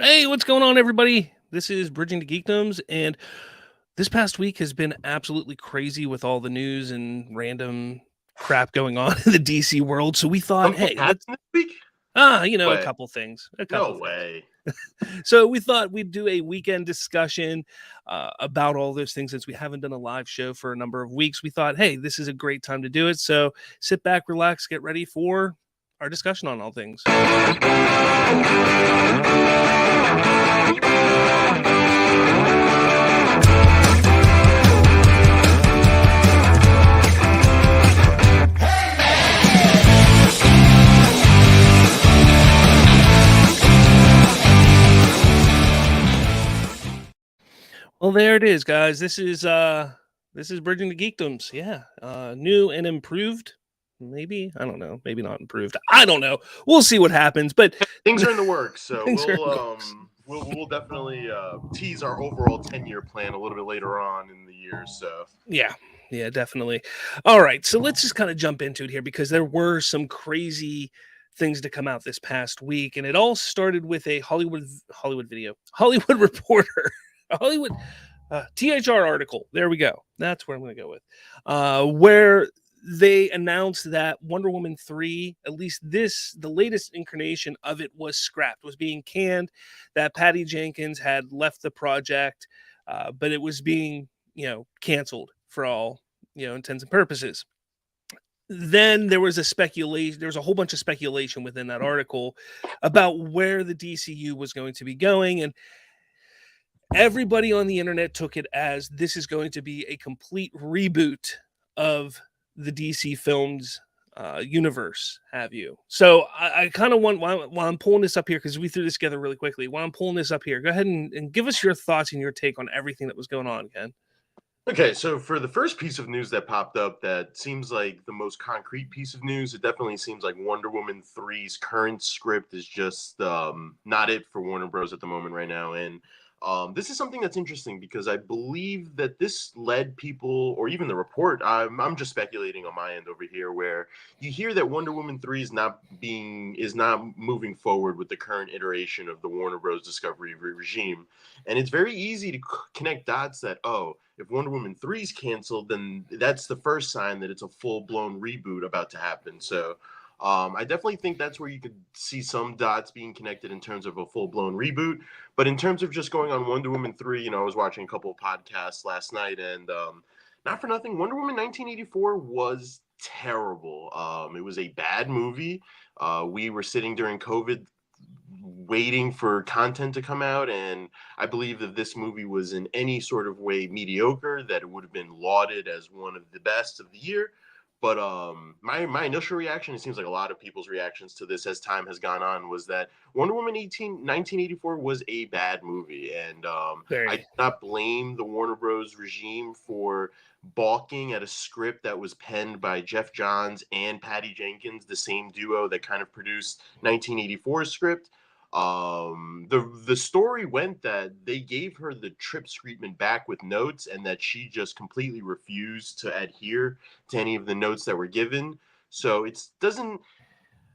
Hey, what's going on, everybody? This is Bridging to Geekdoms, and this past week has been absolutely crazy with all the news and random crap going on in the DC world. So we thought, Something hey, happened let's this week? a Way. couple things, No way. So we thought we'd do a weekend discussion about all those things since we haven't done a live show for a number of weeks. We thought, hey, this is a great time to do it. So sit back, relax, get ready for our discussion on all things. Well, there it is, guys. This is Bridging the Geekdoms. Yeah. New and improved. Maybe. I don't know. Maybe not improved. I don't know. We'll see what happens. But Things are in the works, so Things are in the works. we'll definitely tease our overall 10-year plan a little bit later on in the year. So yeah, definitely. All right. So let's just kind of jump into it here because there were some crazy things to come out this past week, and it all started with a Hollywood Reporter, a Hollywood THR article. There we go. That's where I'm going to go with, where they announced that Wonder Woman 3, at least the latest incarnation of it, was scrapped, was being canned, that Patty Jenkins had left the project, but it was being, canceled for all, intents and purposes. Then there was a whole bunch of speculation within that article about where the DCU was going to be going, and everybody on the internet took it as this is going to be a complete reboot of the DC films universe, have you? So I kind of want, while I'm pulling this up here, because we threw this together really quickly, while I'm pulling this up here, go ahead and give us your thoughts and your take on everything that was going on, Ken. okay, so for the first piece of news that popped up, that seems like the most concrete piece of news. It definitely seems like Wonder Woman 3's current script is just not it for Warner Bros. At the moment right now, and this is something that's interesting because I believe that this led people, or even the report. I'm just speculating on my end over here, where you hear that Wonder Woman 3 is not moving forward with the current iteration of the Warner Bros. Discovery regime, and it's very easy to connect dots that, oh, if Wonder Woman 3 is canceled, then that's the first sign that it's a full-blown reboot about to happen. So I definitely think that's where you could see some dots being connected in terms of a full-blown reboot. But in terms of just going on Wonder Woman 3, I was watching a couple of podcasts last night, and not for nothing, Wonder Woman 1984 was terrible. It was a bad movie. We were sitting during COVID waiting for content to come out, and I believe that this movie was in any sort of way mediocre, that it would have been lauded as one of the best of the year. But my initial reaction, it seems like a lot of people's reactions to this as time has gone on, was that Wonder Woman 1984 was a bad movie. And I do not blame the Warner Bros. Regime for balking at a script that was penned by Jeff Johns and Patty Jenkins, the same duo that kind of produced 1984's script. The story went that they gave her the trip treatment back with notes, and that she just completely refused to adhere to any of the notes that were given. So it doesn't.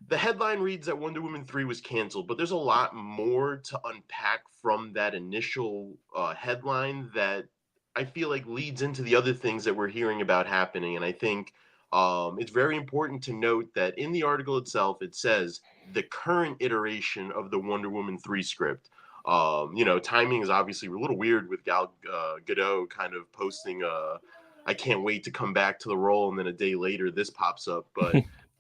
The headline reads that Wonder Woman 3 was canceled, but there's a lot more to unpack from that initial headline that I feel like leads into the other things that we're hearing about happening. And I think it's very important to note that in the article itself, it says the current iteration of the Wonder Woman 3 script. Timing is obviously a little weird with Gal Gadot kind of posting I can't wait to come back to the role, and then a day later this pops up. But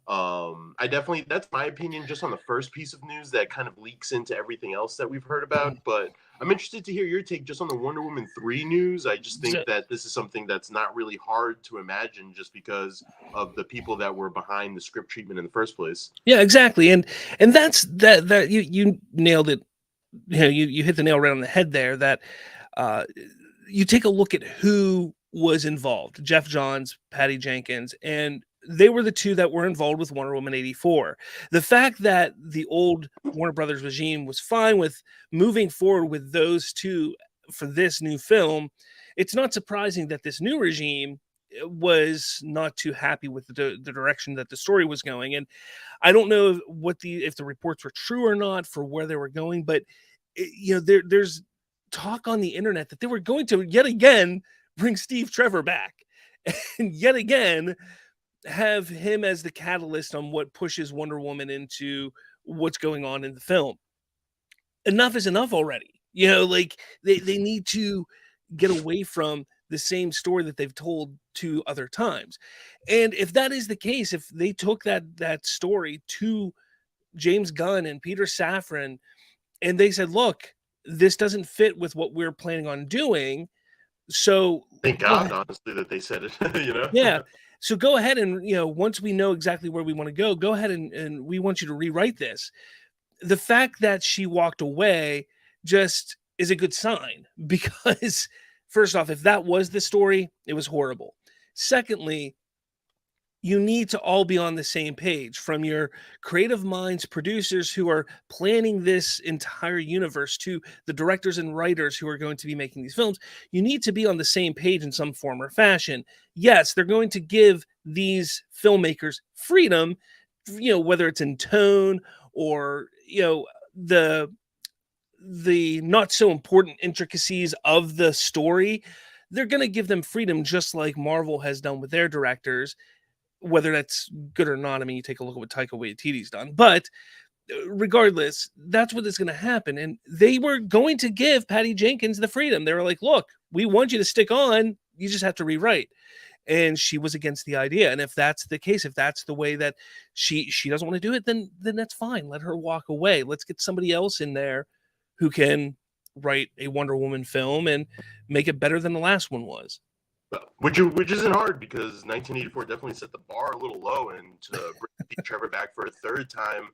that's my opinion just on the first piece of news that kind of leaks into everything else that we've heard about. But I'm interested to hear your take just on the Wonder Woman 3 news. I just think that this is something that's not really hard to imagine just because of the people that were behind the script treatment in the first place. Yeah, exactly. And that's that you nailed it. You hit the nail right on the head there, that you take a look at who was involved: Jeff Johns, Patty Jenkins, and they were the two that were involved with Wonder Woman 84. The fact that the old Warner Brothers regime was fine with moving forward with those two for this new film, it's not surprising that this new regime was not too happy with the direction that the story was going. And I don't know if the reports were true or not for where they were going, but there's talk on the internet that they were going to yet again bring Steve Trevor back and yet again have him as the catalyst on what pushes Wonder Woman into what's going on in the film. Enough is enough already. Like they need to get away from the same story that they've told 2 other times. And if that is the case, if they took that story to James Gunn and Peter Safran and they said, "Look, this doesn't fit with what we're planning on doing." So Thank God, honestly, that they said it. Yeah. So go ahead and, once we know exactly where we want to go ahead and we want you to rewrite this. The fact that she walked away just is a good sign because, first off, if that was the story, it was horrible. Secondly, you need to all be on the same page, from your creative minds, producers who are planning this entire universe, to the directors and writers who are going to be making these films. You need to be on the same page in some form or fashion. Yes, they're going to give these filmmakers freedom, whether it's in tone or, the not so important intricacies of the story. They're going to give them freedom, just like Marvel has done with their directors. Whether that's good or not, I mean, you take a look at what Taika Waititi's done. But regardless, that's what is going to happen. And they were going to give Patty Jenkins the freedom. They were like, "Look, we want you to stick on. You just have to rewrite." And she was against the idea. And if that's the case, if that's the way that she doesn't want to do it, then that's fine. Let her walk away. Let's get somebody else in there who can write a Wonder Woman film and make it better than the last one was. Which isn't hard, because 1984 definitely set the bar a little low, and to bring Steve Trevor back for a third time,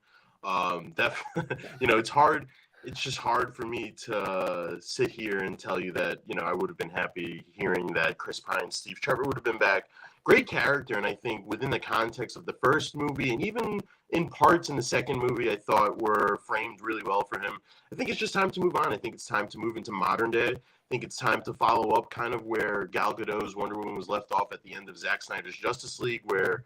it's hard. It's just hard for me to sit here and tell you that, I would have been happy hearing that Chris Pine, Steve Trevor would have been back. Great character, and I think within the context of the first movie, and even in parts in the second movie, I thought were framed really well for him. I think it's just time to move on. I think it's time to move into modern day. I think it's time to follow up kind of where Gal Gadot's Wonder Woman was left off at the end of Zack Snyder's Justice League, where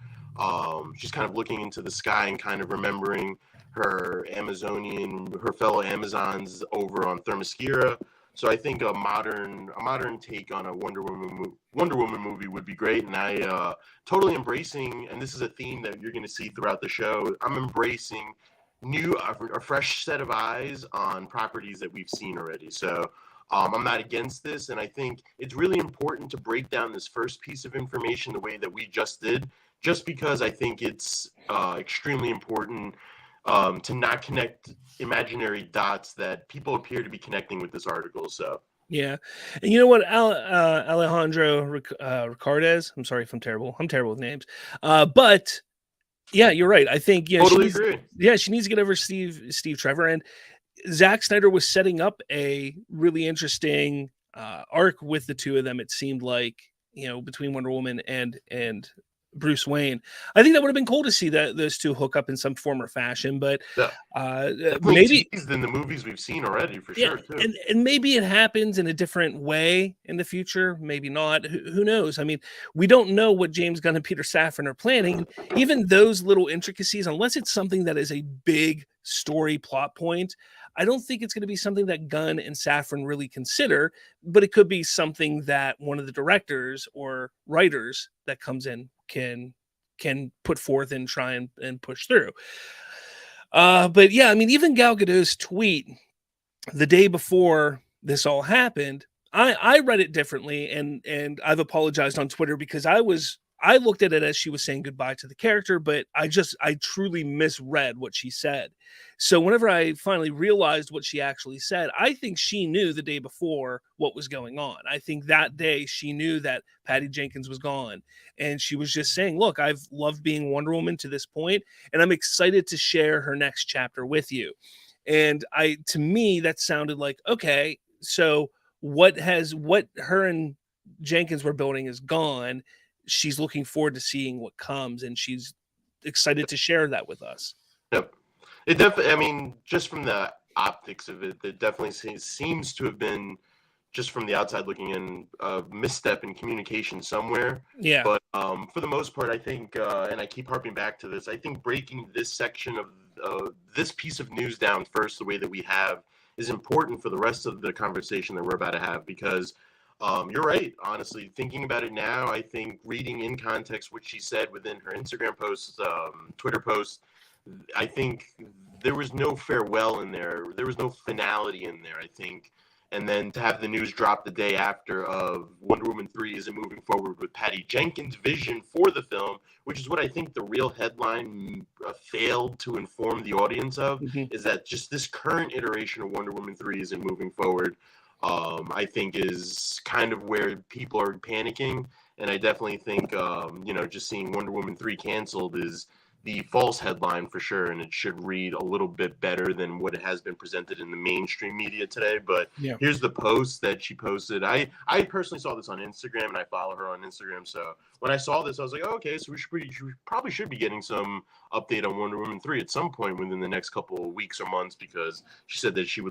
she's kind of looking into the sky and kind of remembering her fellow Amazons over on Themyscira. So I think a modern take on a Wonder Woman movie would be great, and I totally embracing. And this is a theme that you're going to see throughout the show. I'm embracing a fresh set of eyes on properties that we've seen already. So I'm not against this, and I think it's really important to break down this first piece of information the way that we just did, just because I think it's extremely important to not connect imaginary dots that people appear to be connecting with this article. So yeah, and you know what, Alejandro Ricardez. I'm sorry if I'm terrible. I'm terrible with names, but yeah, you're right. I think totally agree. Yeah, she needs to get over Steve Trevor, and Zack Snyder was setting up a really interesting arc with the two of them. It seemed like, between Wonder Woman and Bruce Wayne. I think that would have been cool to see those two hook up in some form or fashion, but maybe in the movies we've seen already, for sure too. And maybe it happens in a different way in the future, maybe not. Who knows? I mean, we don't know what James Gunn and Peter Safran are planning. Even those little intricacies, unless it's something that is a big story plot point, I don't think it's going to be something that Gunn and Safran really consider, but it could be something that one of the directors or writers that comes in can put forth and try and push through. But yeah, I mean, even Gal Gadot's tweet the day before this all happened, I read it differently, and I've apologized on Twitter because I looked at it as she was saying goodbye to the character, but I truly misread what she said. So whenever I finally realized what she actually said, I think she knew the day before what was going on. I think that day she knew that Patty Jenkins was gone, and she was just saying, "Look, I've loved being Wonder Woman to this point, and I'm excited to share her next chapter with you." And to me, that sounded like, okay, so what her and Jenkins were building is gone. She's looking forward to seeing what comes, and she's excited to share that with us. Yep. It definitely, I mean, just from the optics of it, it definitely seems to have been, just from the outside looking in, a misstep in communication somewhere. Yeah. But for the most part, I think, and I keep harping back to this, I think breaking this section of this piece of news down first, the way that we have, is important for the rest of the conversation that we're about to have, because you're right. Honestly, thinking about it now, I think reading in context what she said within her Instagram posts, Twitter posts, I think there was no farewell in there. There was no finality in there, I think. And then to have the news drop the day after of Wonder Woman 3 isn't moving forward with Patty Jenkins' vision for the film, which is what I think the real headline failed to inform the audience of, is that just this current iteration of Wonder Woman 3 isn't moving forward. I think is kind of where people are panicking. And I definitely think, just seeing Wonder Woman 3 canceled is the false headline for sure, and it should read a little bit better than what it has been presented in the mainstream media today. But here's the post that she posted. I personally saw this on Instagram, and I follow her on Instagram. So when I saw this, I was like, oh, okay, so we probably should be getting some update on Wonder Woman 3 at some point within the next couple of weeks or months, because she said that she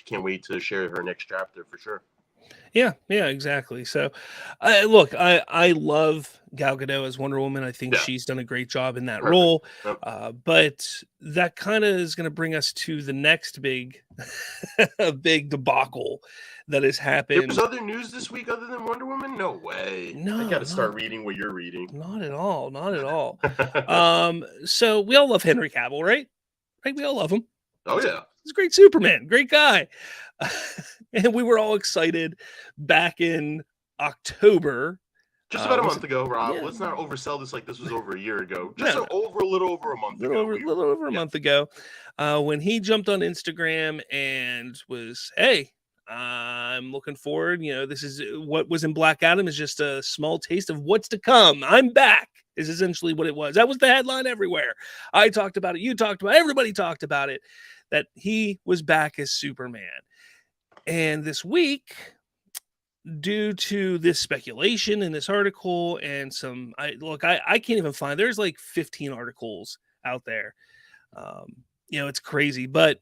can't wait to share her next chapter for sure. Yeah, exactly. So, look, I love Gal Gadot as Wonder Woman. I think she's done a great job in that role. Yep. But that kind of is going to bring us to the next big debacle that has happened. There's other news this week other than Wonder Woman? No way. I got to start reading what you're reading. Not at all. Not at all. So we all love Henry Cavill, right? Right? We all love him. Oh, yeah. He's a great Superman, great guy. And we were all excited back in October. Just about a month ago, Rob. Yeah. Let's not oversell this like this was over a year ago. Just a little over a month ago. A little over a month ago, when he jumped on Instagram and was, hey, I'm looking forward. This is what was in Black Adam is just a small taste of what's to come. I'm back is essentially what it was. That was the headline everywhere. I talked about it. You talked about it. Everybody talked about it, that he was back as Superman. And this week, due to this speculation in this article and I can't even find, there's like 15 articles out there. It's crazy, but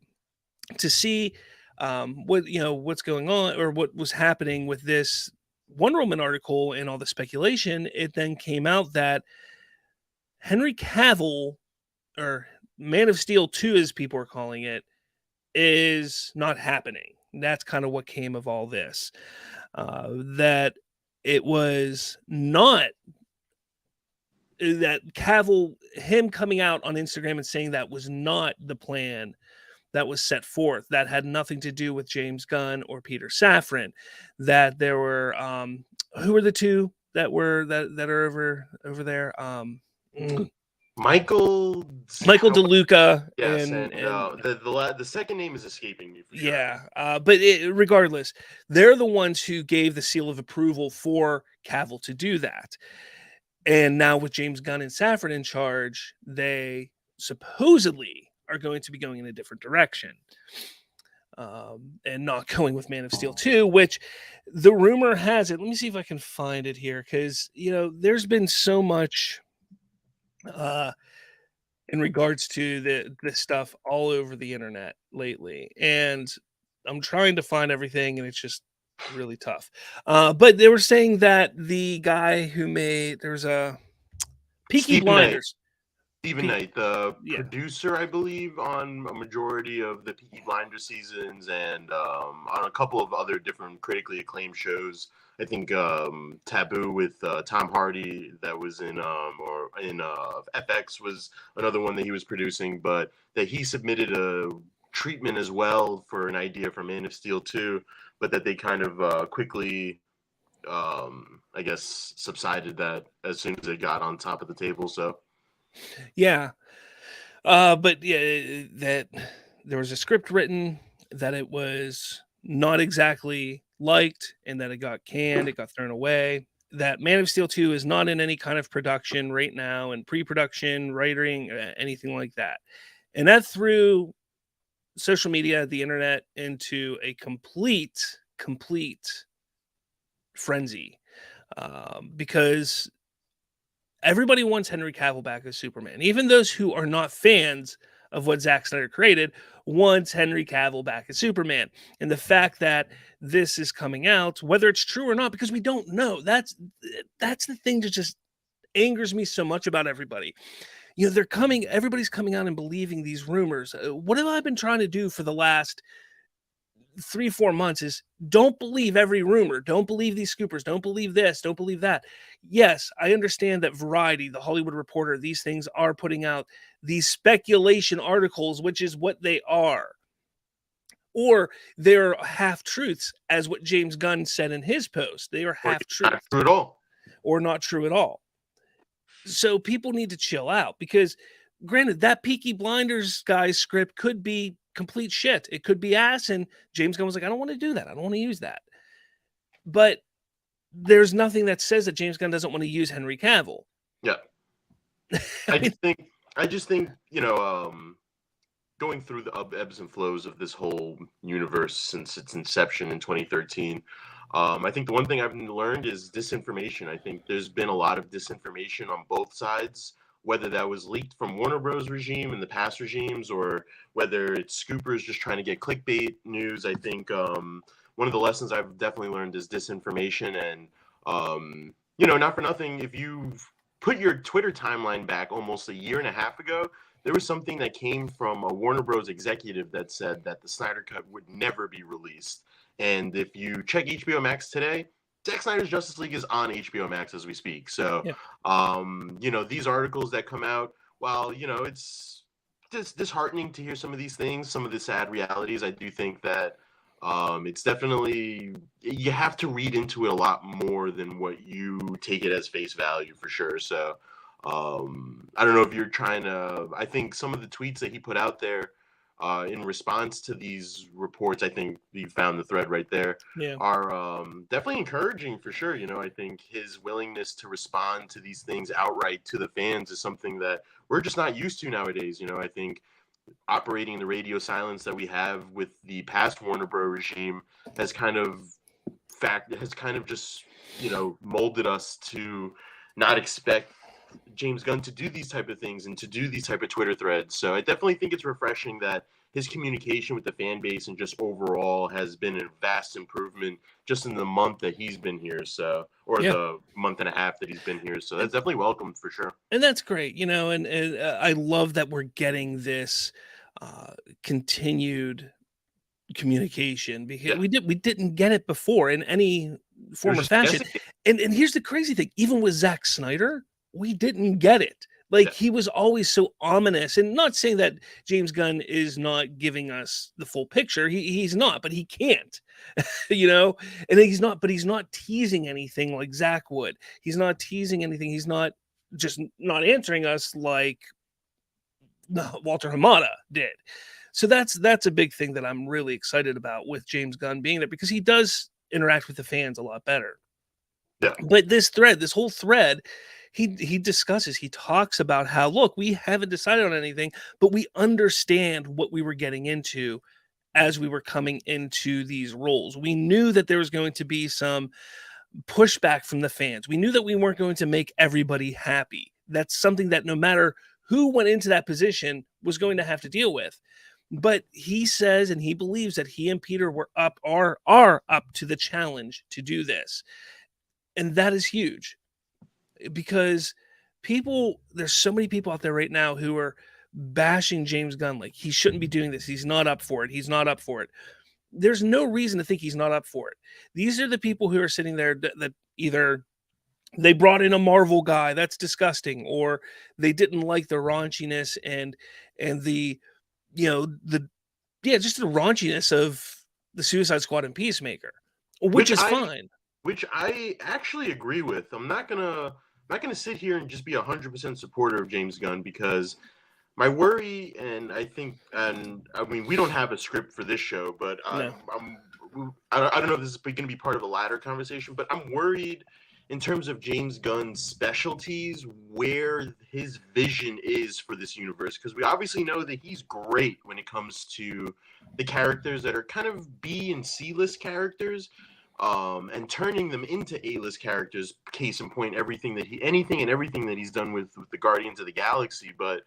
to see what's going on or what was happening with this Wonder Woman article and all the speculation, it then came out that Henry Cavill, or Man of Steel 2 as people are calling it, is not happening. That's kind of what came of all this. That it was not that Cavill, him coming out on Instagram and saying that was not the plan that was set forth. That had nothing to do with James Gunn or Peter Safran. That there were who were the two that are over there? Michael DeLuca. Yes, and the second name is escaping me for sure. Yeah, but regardless, they're the ones who gave the seal of approval for Cavill to do that. And now with James Gunn and Safran in charge, they supposedly are going to be going in a different direction. And not going with Man of Steel 2, which the rumor has it. Let me see if I can find it here, because there's been so much in regards to this stuff all over the internet lately, and I'm trying to find everything, and it's just really tough. But they were saying that the guy who made there's a Peaky Blinders. Stephen Knight, the producer, I believe, on a majority of the Peaky Blinders seasons and on a couple of other different critically acclaimed shows. I think Taboo with Tom Hardy that was in FX was another one that he was producing, but that he submitted a treatment as well for an idea for Man of Steel 2, but that they kind of quickly, I guess, subsided that as soon as it got on top of the table. So. Yeah. But yeah, that there was a script written, that it was not exactly liked, and that it got canned, it got thrown away. That Man of Steel 2 is not in any kind of production right now, and pre-production, writing, anything like that. And that threw social media, the internet, into a complete frenzy. Because everybody wants Henry Cavill back as Superman. Even those who are not fans of what Zack Snyder created wants Henry Cavill back as Superman. And the fact that this is coming out, whether it's true or not, because we don't know, that's the thing that just angers me so much about everybody. Everybody's coming out and believing these rumors. What have I been trying to do for the last 3-4 months is don't believe every rumor. Don't believe these scoopers. Don't believe this. Don't believe that. Yes, I understand that Variety, the Hollywood Reporter, these things are putting out these speculation articles, which is what they are. Or they're half truths, as what James Gunn said in his post. They are half truths. Not true at all. Or not true at all. So people need to chill out because, granted, that Peaky Blinders guy's script could be complete shit. It could be ass, and James Gunn was like, I don't want to do that. I don't want to use that. But there's nothing that says that James Gunn doesn't want to use Henry Cavill. Yeah. I just think, going through the ebbs and flows of this whole universe since its inception in 2013, I think the one thing I've learned is disinformation. I think there's been a lot of disinformation on both sides, whether that was leaked from Warner Bros. Regime and the past regimes, or whether it's scoopers just trying to get clickbait news. I think one of the lessons I've definitely learned is disinformation. And, not for nothing, if you put your Twitter timeline back almost a year and a half ago, there was something that came from a Warner Bros. Executive that said that the Snyder Cut would never be released. And if you check HBO Max today, Zack Snyder's Justice League is on HBO Max as we speak. So, these articles that come out, while, it's just disheartening to hear some of these things, some of the sad realities, I do think that it's definitely, you have to read into it a lot more than what you take it as face value, for sure. So, I don't know if you're trying to, I think some of the tweets that he put out there, in response to these reports, I think you found the thread right there, are definitely encouraging, for sure. I think his willingness to respond to these things outright to the fans is something that we're just not used to nowadays. I think operating the radio silence that we have with the past Warner Bros. Regime has kind of just, molded us to not expect James Gunn to do these type of things and to do these type of Twitter threads. So I definitely think it's refreshing that his communication with the fan base and just overall has been a vast improvement just in the month that he's been here. So, or the month and a half that he's been here. So that's definitely welcome, for sure. And that's great, and I love that we're getting this continued communication, because we didn't get it before in any form or fashion. And here's the crazy thing, even with Zack Snyder, we didn't get it. Like, he was always so ominous, and not saying that James Gunn is not giving us the full picture. He's not, but he can't, and he's not teasing anything like Zach would. He's not teasing anything. He's not just not answering us like Walter Hamada did. So that's a big thing that I'm really excited about with James Gunn being there, because he does interact with the fans a lot better. Yeah. But this whole thread, he discusses, he talks about how, look, we haven't decided on anything, but we understand what we were getting into as we were coming into these roles. We knew that there was going to be some pushback from the fans. We knew that we weren't going to make everybody happy. That's something that no matter who went into that position was going to have to deal with. But he says, and he believes that he and Peter are up to the challenge to do this. And that is huge, because there's so many people out there right now who are bashing James Gunn, like he shouldn't be doing this. He's not up for it. He's not up for it. There's no reason to think he's not up for it. These are the people who are sitting there that either they brought in a Marvel guy, that's disgusting, or they didn't like the raunchiness and the just the raunchiness of the Suicide Squad and Peacemaker, which is fine. Which I actually agree with. I'm not gonna sit here and just be 100% supporter of James Gunn, because my worry, and I mean, we don't have a script for this show, but I don't know if this is going to be part of a latter conversation, but I'm worried in terms of James Gunn's specialties, where his vision is for this universe, because we obviously know that he's great when it comes to the characters that are kind of B and C-list characters, and turning them into A-list characters. Case in point, anything and everything that he's done with the Guardians of the Galaxy. But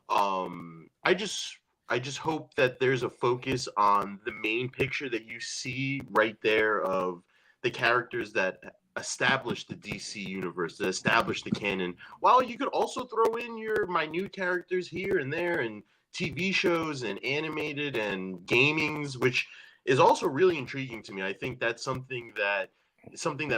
I just hope that there's a focus on the main picture that you see right there of the characters that establish the DC universe, that establish the canon, while you could also throw in your minute characters here and there, and TV shows and animated and gamings, which is also really intriguing to me. I think that's something that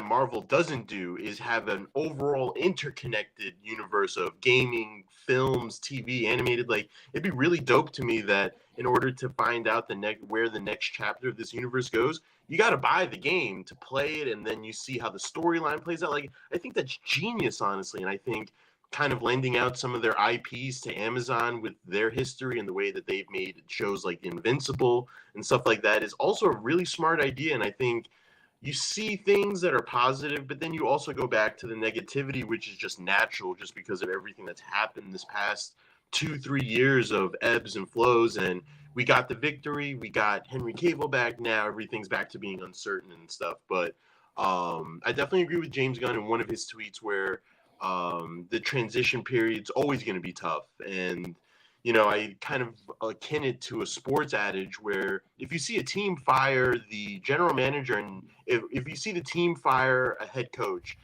Marvel doesn't do, is have an overall interconnected universe of gaming, films, TV, animated. Like, it'd be really dope to me that in order to find out where the next chapter of this universe goes, you got to buy the game to play it, and then you see how the storyline plays out. Like, I think that's genius, honestly, and I think kind of lending out some of their IPs to Amazon with their history and the way that they've made shows like Invincible and stuff like that is also a really smart idea. And I think you see things that are positive, but then you also go back to the negativity, which is just natural, just because of everything that's happened this past 2-3 years of ebbs and flows. And we got the victory, we got Henry Cavill back. Now everything's back to being uncertain and stuff. But I definitely agree with James Gunn in one of his tweets where the transition period's always going to be tough. And I kind of akin it to a sports adage where if you see a team fire the general manager, and if you see the team fire a head coach,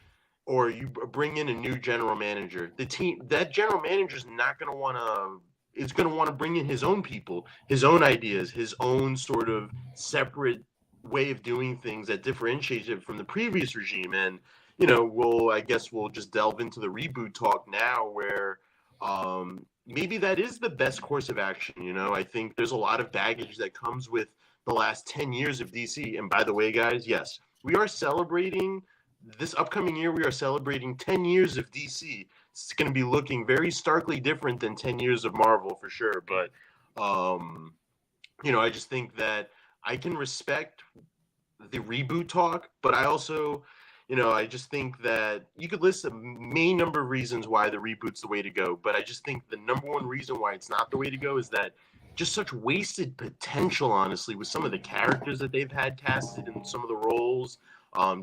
or you bring in a new general manager, that general manager is not going to want to, is going to want to bring in his own people, his own ideas, his own sort of separate way of doing things that differentiates it from the previous regime. And I guess we'll just delve into the reboot talk now, where maybe that is the best course of action. I think there's a lot of baggage that comes with the last 10 years of DC. And by the way, guys, yes, we are celebrating this upcoming year. We are celebrating 10 years of DC. It's going to be looking very starkly different than 10 years of Marvel for sure. But, I just think that I can respect the reboot talk, but I also, I just think that you could list a main number of reasons why the reboot's the way to go. But I just think the number one reason why it's not the way to go is that just such wasted potential, honestly, with some of the characters that they've had casted in some of the roles,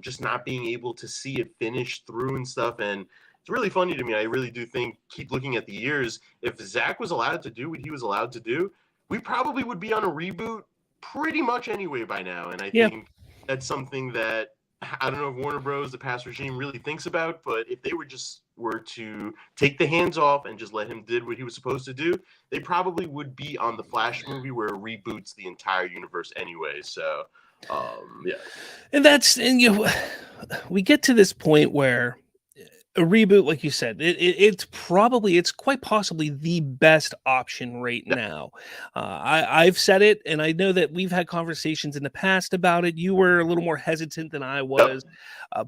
just not being able to see it finished through and stuff. And it's really funny to me. I really do think, keep looking at the years, if Zach was allowed to do what he was allowed to do, we probably would be on a reboot pretty much anyway by now. And I think that's something that I don't know if Warner Bros., the past regime, really thinks about, but if they were to take the hands off and just let him did what he was supposed to do, they probably would be on the Flash movie where it reboots the entire universe anyway. So, yeah. And we get to this point where a reboot, like you said, it's quite possibly the best option right now. I've said it, and I know that we've had conversations in the past about it. You were a little more hesitant than I was,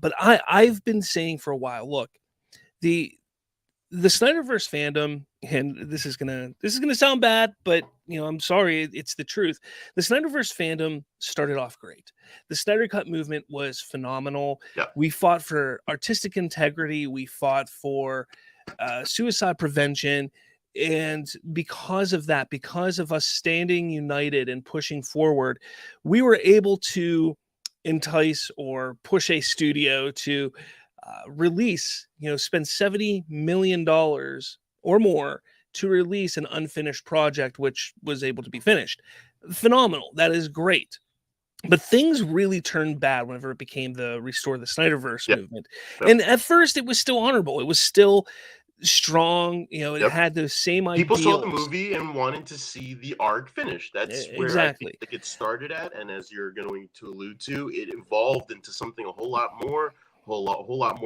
but I've been saying for a while, look, the Snyderverse fandom, and this is gonna sound bad, but I'm sorry, it's the truth. The Snyderverse fandom started off great. The Snyder Cut movement was phenomenal. We fought for artistic integrity. We fought for suicide prevention. And because of that, because of us standing united and pushing forward, we were able to entice or push a studio to release, spend $70 million or more to release an unfinished project, which was able to be finished. Phenomenal. That is great. But things really turned bad whenever it became the Restore the Snyderverse movement. And at first it was still honorable. It was still strong. It had the same ideals. People saw the movie and wanted to see the arc finished. That's where exactly. I think it started at. And as you're going to allude to, it evolved into something a whole lot more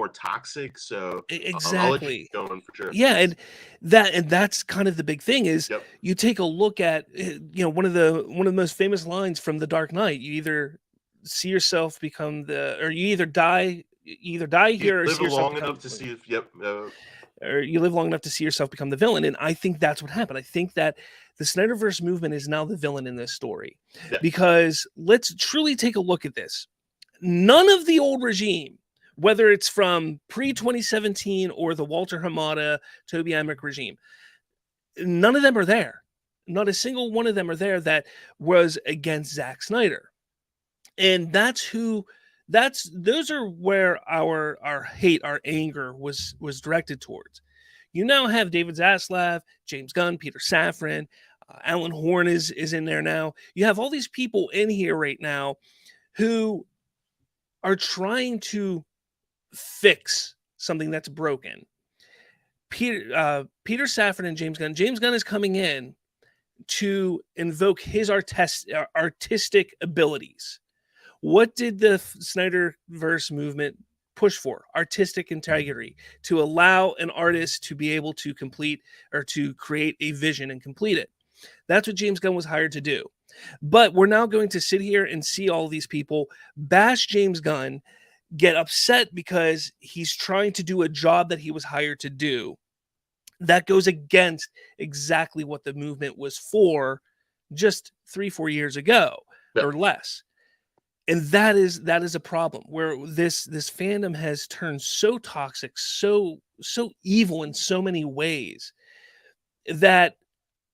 toxic. So exactly, I'll let you keep going for sure. Yeah, and that's kind of the big thing is you take a look at one of the most famous lines from The Dark Knight. You either see yourself become or you either die here, or live see yourself long enough to see or you live long enough to see yourself become the villain. And I think that's what happened. I think that the Snyderverse movement is now the villain in this story, because let's truly take a look at this. None of the old regime, whether it's from pre-2017 or the Walter Hamada, Toby Emmerich regime, none of them are there. Not a single one of them are there that was against Zack Snyder. And those are where our hate, our anger was directed towards. You now have David Zaslav, James Gunn, Peter Safran, Alan Horn is in there now. You have all these people in here right now who are trying to fix something that's broken. Peter Safran and James Gunn. James Gunn is coming in to invoke his artistic abilities. What did the Snyderverse movement push for? Artistic integrity, to allow an artist to be able to complete or to create a vision and complete it. That's what James Gunn was hired to do. But we're now going to sit here and see all these people bash James Gunn, get upset because he's trying to do a job that he was hired to do. That goes against exactly what the movement was for just 3-4 years ago or less. And that is a problem where this fandom has turned so toxic, so evil in so many ways that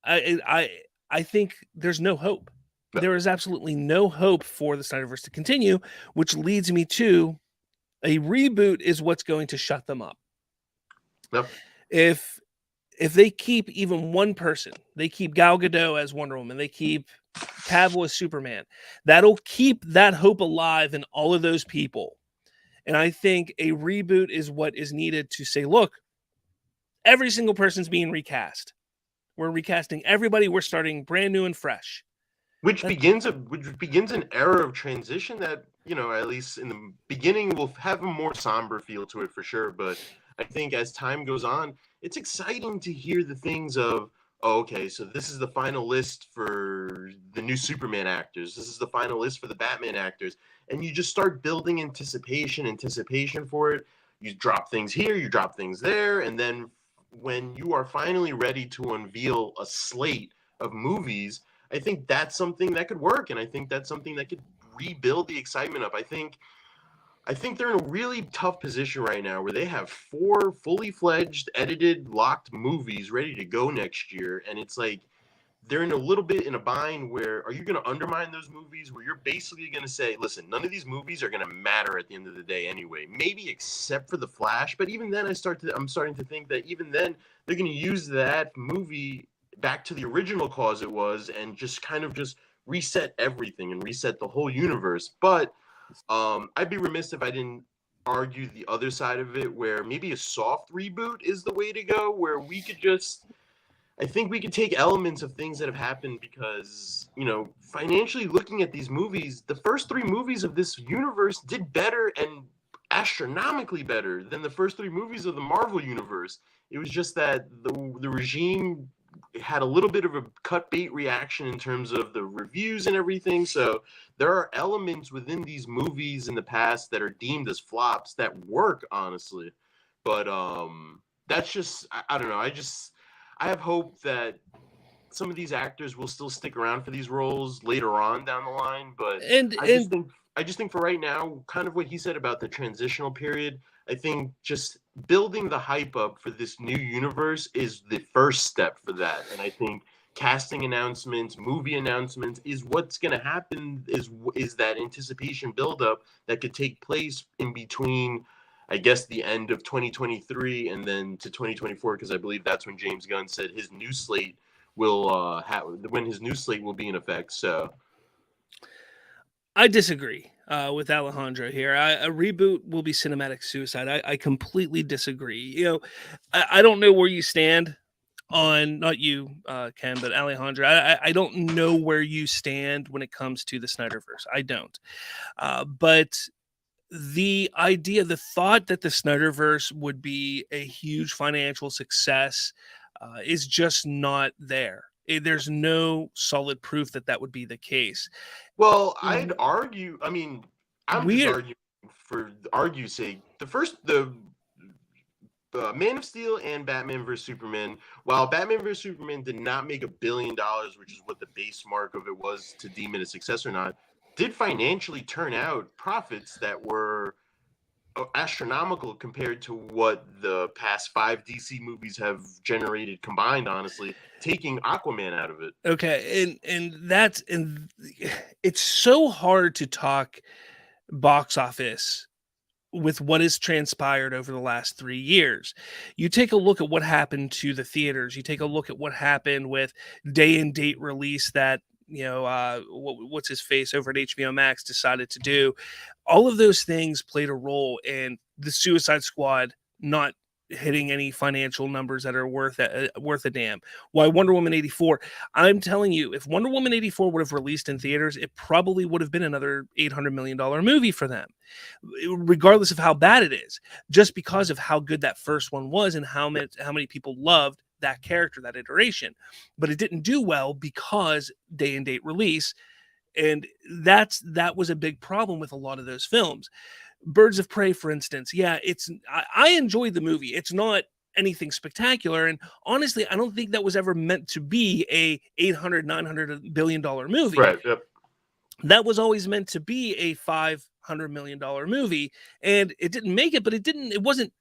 I think there's no hope. There is absolutely no hope for the Snyderverse to continue, which leads me to a reboot is what's going to shut them up. Yep. If they keep even one person, they keep Gal Gadot as Wonder Woman, they keep Cavill as Superman, that'll keep that hope alive in all of those people. And I think a reboot is what is needed to say, look, every single person's being recast. We're recasting everybody. We're starting brand new and fresh. Which begins an era of transition that, at least in the beginning, will have a more somber feel to it for sure. But I think as time goes on, it's exciting to hear the things of, oh, okay, so this is the final list for the new Superman actors. This is the final list for the Batman actors. And you just start building anticipation for it. You drop things here, you drop things there. And then when you are finally ready to unveil a slate of movies, I think that's something that could work. And I think that's something that could rebuild the excitement up. I think they're in a really tough position right now where they have 4 fully fledged, edited, locked movies ready to go next year. And it's like they're in a little bit in a bind where are you going to undermine those movies where you're basically going to say, listen, none of these movies are going to matter at the end of the day anyway, maybe except for The Flash. But even then I'm starting to think that even then they're going to use that movie back to the original cause it was and just kind of just reset everything and reset the whole universe. But I'd be remiss if I didn't argue the other side of it, where maybe a soft reboot is the way to go, where I think we could take elements of things that have happened because, financially looking at these movies, the first 3 movies of this universe did better and astronomically better than the first 3 movies of the Marvel universe. It was just that the regime had a little bit of a cut bait reaction in terms of the reviews and everything. So there are elements within these movies in the past that are deemed as flops that work, honestly. But that's just, I don't know. I have hope that some of these actors will still stick around for these roles later on down the line. But I just think for right now, kind of what he said about the transitional period, I think just building the hype up for this new universe is the first step for that. And I think casting announcements, movie announcements is what's going to happen, is that anticipation buildup that could take place in between, I guess, the end of 2023 and then to 2024, because I believe that's when James Gunn said his new slate will be in effect. So I disagree with Alejandro here. A reboot will be cinematic suicide. I completely disagree. I don't know where you stand on, not you, Ken, but Alejandro. I don't know where you stand when it comes to the Snyderverse. I don't. But the thought that the Snyderverse would be a huge financial success is just not there. There's no solid proof that would be the case. Well, I'd argue. I mean, I'm just arguing for argue's sake. The Man of Steel and Batman vs Superman. While Batman vs Superman did not make $1 billion, which is what the base mark of it was to deem it a success or not, did financially turn out profits that were astronomical compared to what the past 5 DC movies have generated combined, honestly, taking Aquaman out of it. Okay, and it's so hard to talk box office with what has transpired over the last 3 years. You take a look at what happened to the theaters. You take a look at what happened with day and date release that what's his face over at HBO Max decided to do. All of those things played a role in the Suicide Squad not hitting any financial numbers that are worth a damn. Why Wonder Woman 84? I'm telling you, if Wonder Woman 84 would have released in theaters, it probably would have been another $800 million movie for them, regardless of how bad it is, just because of how good that first one was and how many people loved that character, that iteration. But it didn't do well because day and date release. And that was a big problem with a lot of those films. Birds of Prey, for instance, yeah, I enjoyed the movie. It's not anything spectacular, and honestly, I don't think that was ever meant to be a 800-900 billion-dollar movie. Right. Yep. That was always meant to be a $500 million movie, and it didn't make it, but it wasn't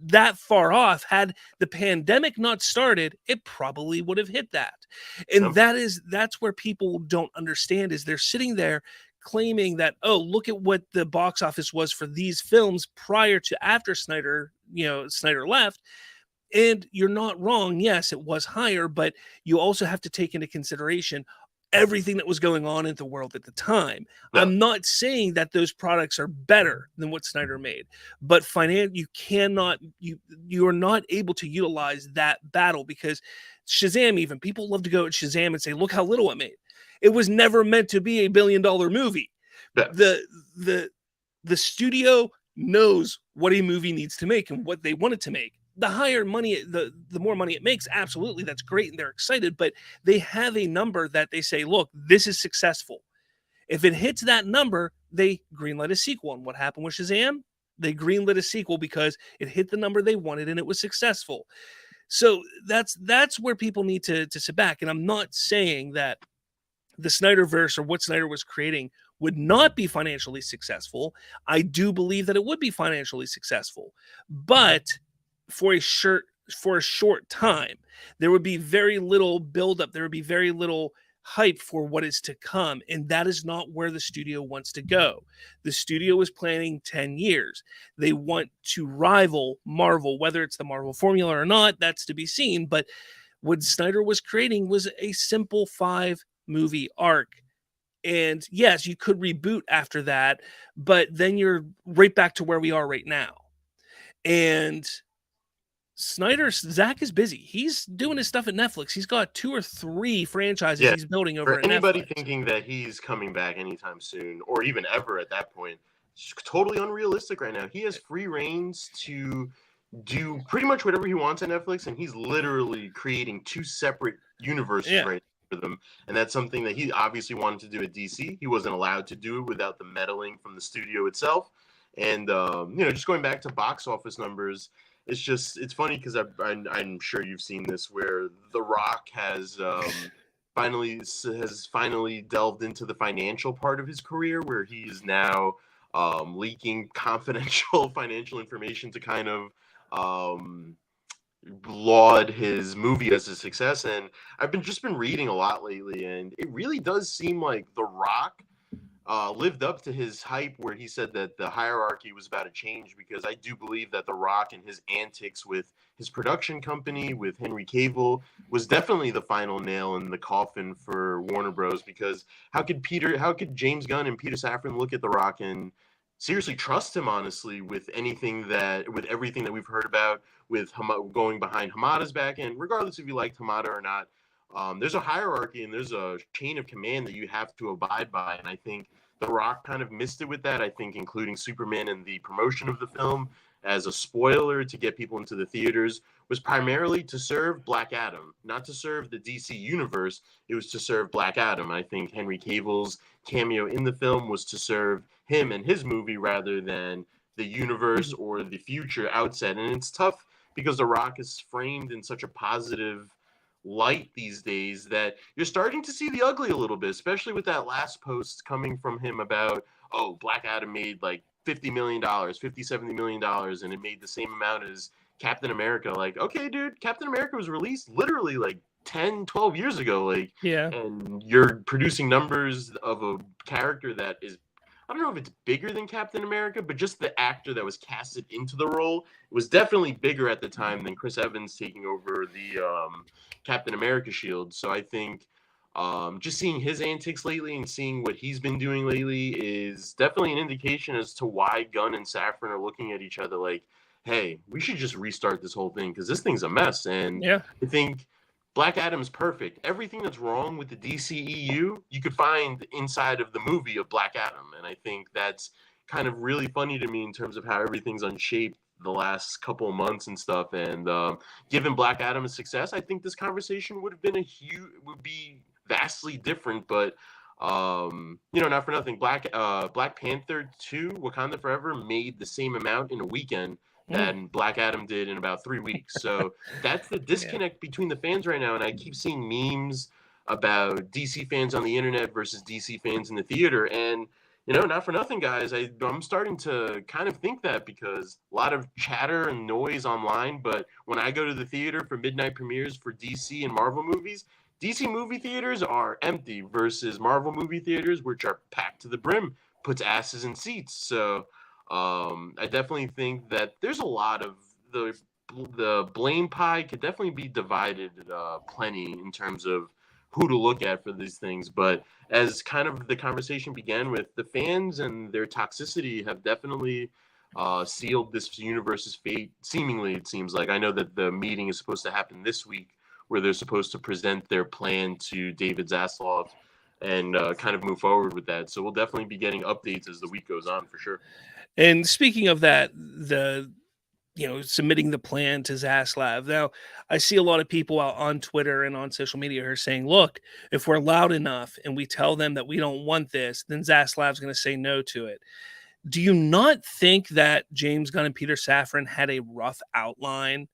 that far off. Had the pandemic not started, it probably would have hit that. And Yep. that's where people don't understand, is they're sitting there claiming that, oh, look at what the box office was for these films prior to after Snyder left. And you're not wrong. Yes, it was higher, but you also have to take into consideration everything that was going on in the world at the time. No. I'm not saying that those products are better than what Snyder made, but you are not able to utilize that battle, because Shazam, even people love to go at Shazam and say, look how little it made. It was never meant to be $1 billion movie. Yeah. The studio knows what a movie needs to make and what they want it to make. The higher money, the more money it makes, absolutely, that's great, and they're excited, but they have a number that they say, look, this is successful. If it hits that number, they greenlight a sequel. And what happened with Shazam? They greenlit a sequel because it hit the number they wanted and it was successful. So that's where people need to sit back. And I'm not saying that the Snyderverse or what Snyder was creating would not be financially successful. I do believe that it would be financially successful, but for a short time, there would be very little buildup. There would be very little hype for what is to come, and that is not where the studio wants to go. The studio is planning 10 years. They want to rival Marvel, whether it's the Marvel formula or not, that's to be seen. But what Snyder was creating was a simple 5-movie arc. And yes, you could reboot after that, but then you're right back to where we are right now. And Zach is busy. He's doing his stuff at Netflix. He's got 2 or 3 franchises he's building over For at anybody Netflix. thinking that he's coming back anytime soon, or even ever at that point, it's totally unrealistic right now. He has free reins to do pretty much whatever he wants on Netflix, and he's literally creating 2 separate universes right for them. And that's something that he obviously wanted to do at DC. He wasn't allowed to do it without the meddling from the studio itself. And just going back to box office numbers, it's funny because I'm sure you've seen this, where The Rock has finally delved into the financial part of his career, where he is now leaking confidential financial information to kind of laud his movie as a success. And I've been reading a lot lately, and it really does seem like The Rock lived up to his hype, where he said that the hierarchy was about to change, because I do believe that The Rock and his antics with his production company, with Henry Cavill, was definitely the final nail in the coffin for Warner Bros. Because how could James Gunn and Peter Safran look at The Rock and seriously trust him, honestly, with everything that we've heard about, with going behind Hamada's back end, regardless if you liked Hamada or not. There's a hierarchy and there's a chain of command that you have to abide by. And I think The Rock kind of missed it with that. I think including Superman in the promotion of the film as a spoiler to get people into the theaters was primarily to serve Black Adam, not to serve the DC universe. It was to serve Black Adam. I think Henry Cavill's cameo in the film was to serve him and his movie rather than the universe or the future outset. And it's tough because The Rock is framed in such a positive light these days that you're starting to see the ugly a little bit, especially with that last post coming from him about, oh, Black Adam made like $50 million, $70 million, and it made the same amount as Captain America. Like, okay, dude, Captain America was released literally like 10, 12 years ago. Like, and you're producing numbers of a character that is, I don't know if it's bigger than Captain America, but just the actor that was casted into the role was definitely bigger at the time than Chris Evans taking over the Captain America shield. So I think just seeing his antics lately and seeing what he's been doing lately is definitely an indication as to why Gunn and Safran are looking at each other like, hey, we should just restart this whole thing because this thing's a mess. And Yeah. I think Black Adam's perfect. Everything that's wrong with the DCEU, you could find inside of the movie of Black Adam. And I think that's kind of really funny to me in terms of how everything's unshaped the last couple of months and stuff. And given Black Adam's success, I think this conversation would be vastly different. But not for nothing, Black Panther 2, Wakanda Forever made the same amount in a weekend than Black Adam did in about 3 weeks. So that's the disconnect between the fans right now. And I keep seeing memes about DC fans on the internet versus DC fans in the theater. And, not for nothing, guys, I'm starting to kind of think that because a lot of chatter and noise online. But when I go to the theater for midnight premieres for DC and Marvel movies, DC movie theaters are empty versus Marvel movie theaters, which are packed to the brim, puts asses in seats. So I definitely think that there's a lot of the blame pie could definitely be divided plenty in terms of who to look at for these things. But as kind of the conversation began with, the fans and their toxicity have definitely sealed this universe's fate. Seemingly, it seems like. I know that the meeting is supposed to happen this week where they're supposed to present their plan to David Zaslav and kind of move forward with that. So we'll definitely be getting updates as the week goes on for sure. And speaking of that, submitting the plan to Zaslav. Now, I see a lot of people out on Twitter and on social media who are saying, look, if we're loud enough and we tell them that we don't want this, then Zaslav's going to say no to it. Do you not think that James Gunn and Peter Safran had a rough outline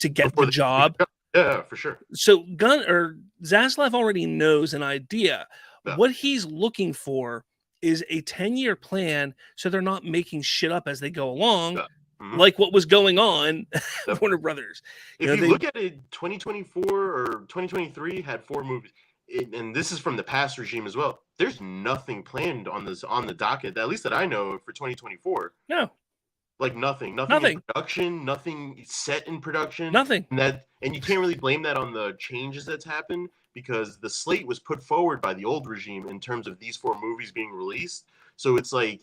to get the job? Yeah, for sure. So Zaslav already knows an idea. Yeah. What he's looking for is a 10-year plan so they're not making shit up as they go along. Yeah. Mm-hmm. Like what was going on at Warner Brothers. If you look at it, 2024 or 2023 had 4 movies. And this is from the past regime as well. There's nothing planned on the docket, at least that I know, for 2024. No. Like nothing in production, nothing set in production. Nothing. And you can't really blame that on the changes that's happened because the slate was put forward by the old regime in terms of these 4 movies being released. So it's like,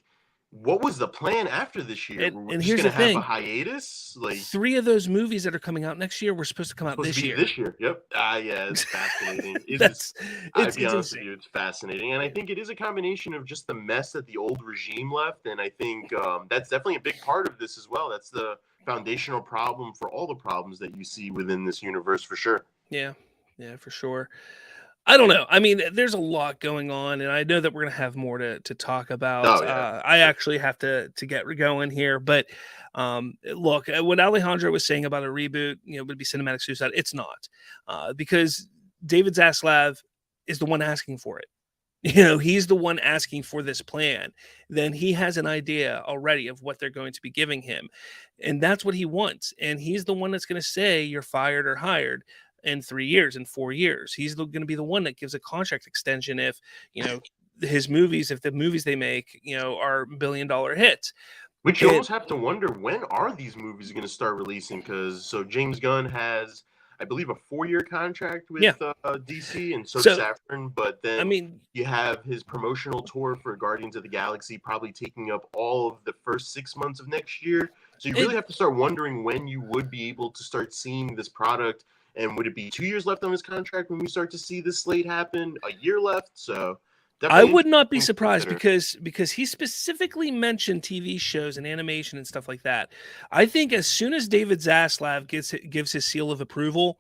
what was the plan after this year? And here's the thing: have a hiatus. Like 3 of those movies that are coming out next year were supposed to come out this year. This year, yep. Yeah, it's fascinating. I'll be honest with you, it's fascinating, and I think it is a combination of just the mess that the old regime left, and I think that's definitely a big part of this as well. That's the foundational problem for all the problems that you see within this universe, for sure. Yeah, for sure. I don't know. I mean, there's a lot going on, and I know that we're going to have more to talk about. Oh, yeah. I actually have to get going here, but look, what Alejandro was saying about a reboot, would be cinematic suicide. It's not, because David Zaslav is the one asking for it. He's the one asking for this plan. Then he has an idea already of what they're going to be giving him, and that's what he wants. And he's the one that's going to say you're fired or hired in 3 years, in 4 years. He's going to be the one that gives a contract extension if, his movies, if the movies they make, are billion-dollar hits. Which you almost have to wonder, when are these movies going to start releasing? Because James Gunn has, I believe, a 4-year contract with DC, and so does Safran. But then you have his promotional tour for Guardians of the Galaxy probably taking up all of the first 6 months of next year. So you really have to start wondering when you would be able to start seeing this product. And would it be 2 years left on his contract when we start to see this slate happen? A year left? So I would not be surprised because he specifically mentioned TV shows and animation and stuff like that. I think as soon as David Zaslav gives his seal of approval,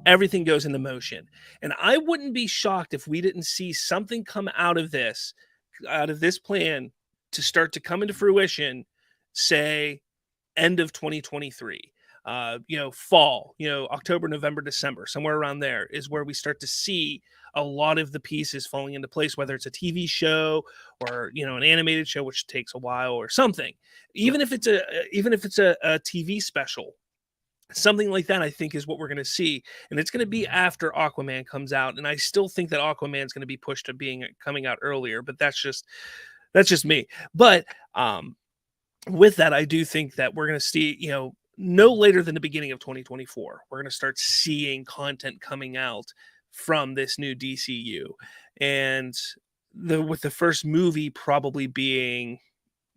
everything goes into motion. And I wouldn't be shocked if we didn't see something come out of this plan to start to come into fruition, say, end of 2023. Fall, October, November, December, somewhere around there is where we start to see a lot of the pieces falling into place, whether it's a TV show or, an animated show, which takes a while, or something, even if it's a TV special, something like that, I think is what we're going to see. And it's going to be after Aquaman comes out. And I still think that Aquaman is going to be pushed to coming out earlier, but that's just me. But, with that, I do think that we're going to see, no later than the beginning of 2024, we're going to start seeing content coming out from this new DCU. And with the first movie probably being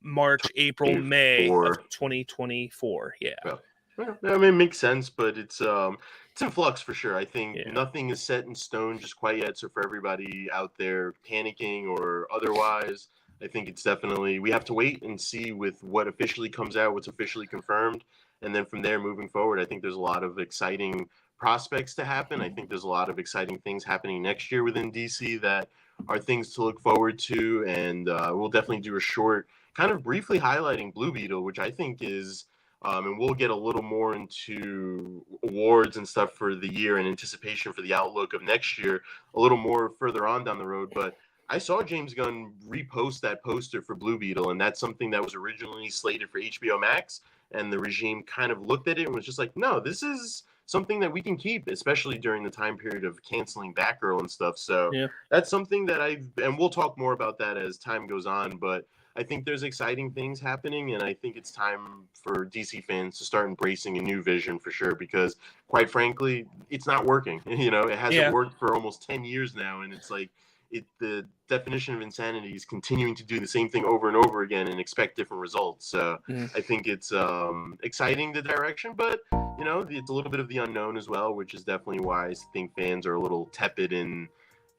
March, April, May Or of 2024. Yeah. well, I mean, it makes sense, but it's in flux for sure. I think Yeah. nothing is set in stone just quite yet. So for everybody out there panicking or otherwise, I think it's definitely we have to wait and see with what officially comes out, what's officially confirmed, and then from there moving forward, I think there's a lot of exciting prospects to happen. I think there's a lot of exciting things happening next year within DC that are things to look forward to, and we'll definitely do a short, kind of briefly highlighting Blue Beetle, which I think is. And we'll get a little more into awards and stuff for the year and anticipation for the outlook of next year a little more further on down the road. But I saw James Gunn repost that poster for Blue Beetle, and that's something that was originally slated for HBO Max. And the regime kind of looked at it and was just like, no, this is something that we can keep, especially during the time period of canceling Batgirl and stuff. So Yeah. that's something that and we'll talk more about that as time goes on. But I think there's exciting things happening, and I think it's time for DC fans to start embracing a new vision for sure, because quite frankly, it's not working. You know, it hasn't worked for almost 10 years now, and it's like the definition of insanity is continuing to do the same thing over and over again and expect different results. So I think it's exciting, the direction, but you know, it's a little bit of the unknown as well, which is definitely why I think fans are a little tepid in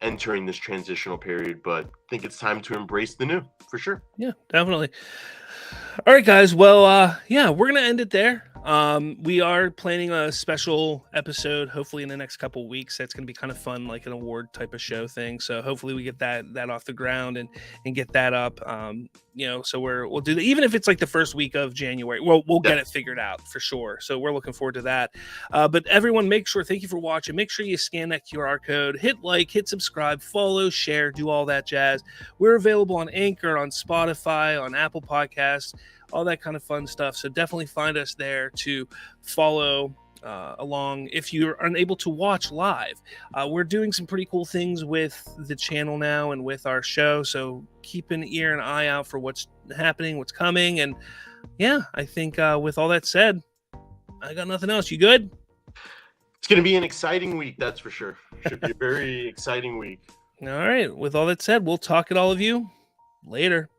entering this transitional period, but I think it's time to embrace the new for sure. Yeah, definitely. All right, guys. Well, yeah, we're gonna end it there. We are planning a special episode, hopefully in the next couple of weeks. That's gonna be kind of fun, like an award type of show thing. So hopefully we get that off the ground and get that up. You know, so we'll do that, even if it's like the first week of January. We'll get it figured out for sure. So we're looking forward to that. But everyone, thank you for watching. Make sure you scan that QR code, hit like, hit subscribe, follow, share, do all that jazz. We're available on Anchor, on Spotify, on Apple Podcasts, all that kind of fun stuff. So definitely find us there to follow along if you're unable to watch live. We're doing some pretty cool things with the channel now and with our show, so keep an ear and eye out for what's happening, what's coming. And yeah, I think with all that said, I got nothing else. You good? It's going to be an exciting week, that's for sure. Should be a very exciting week. All right, with all that said, we'll talk at all of you later.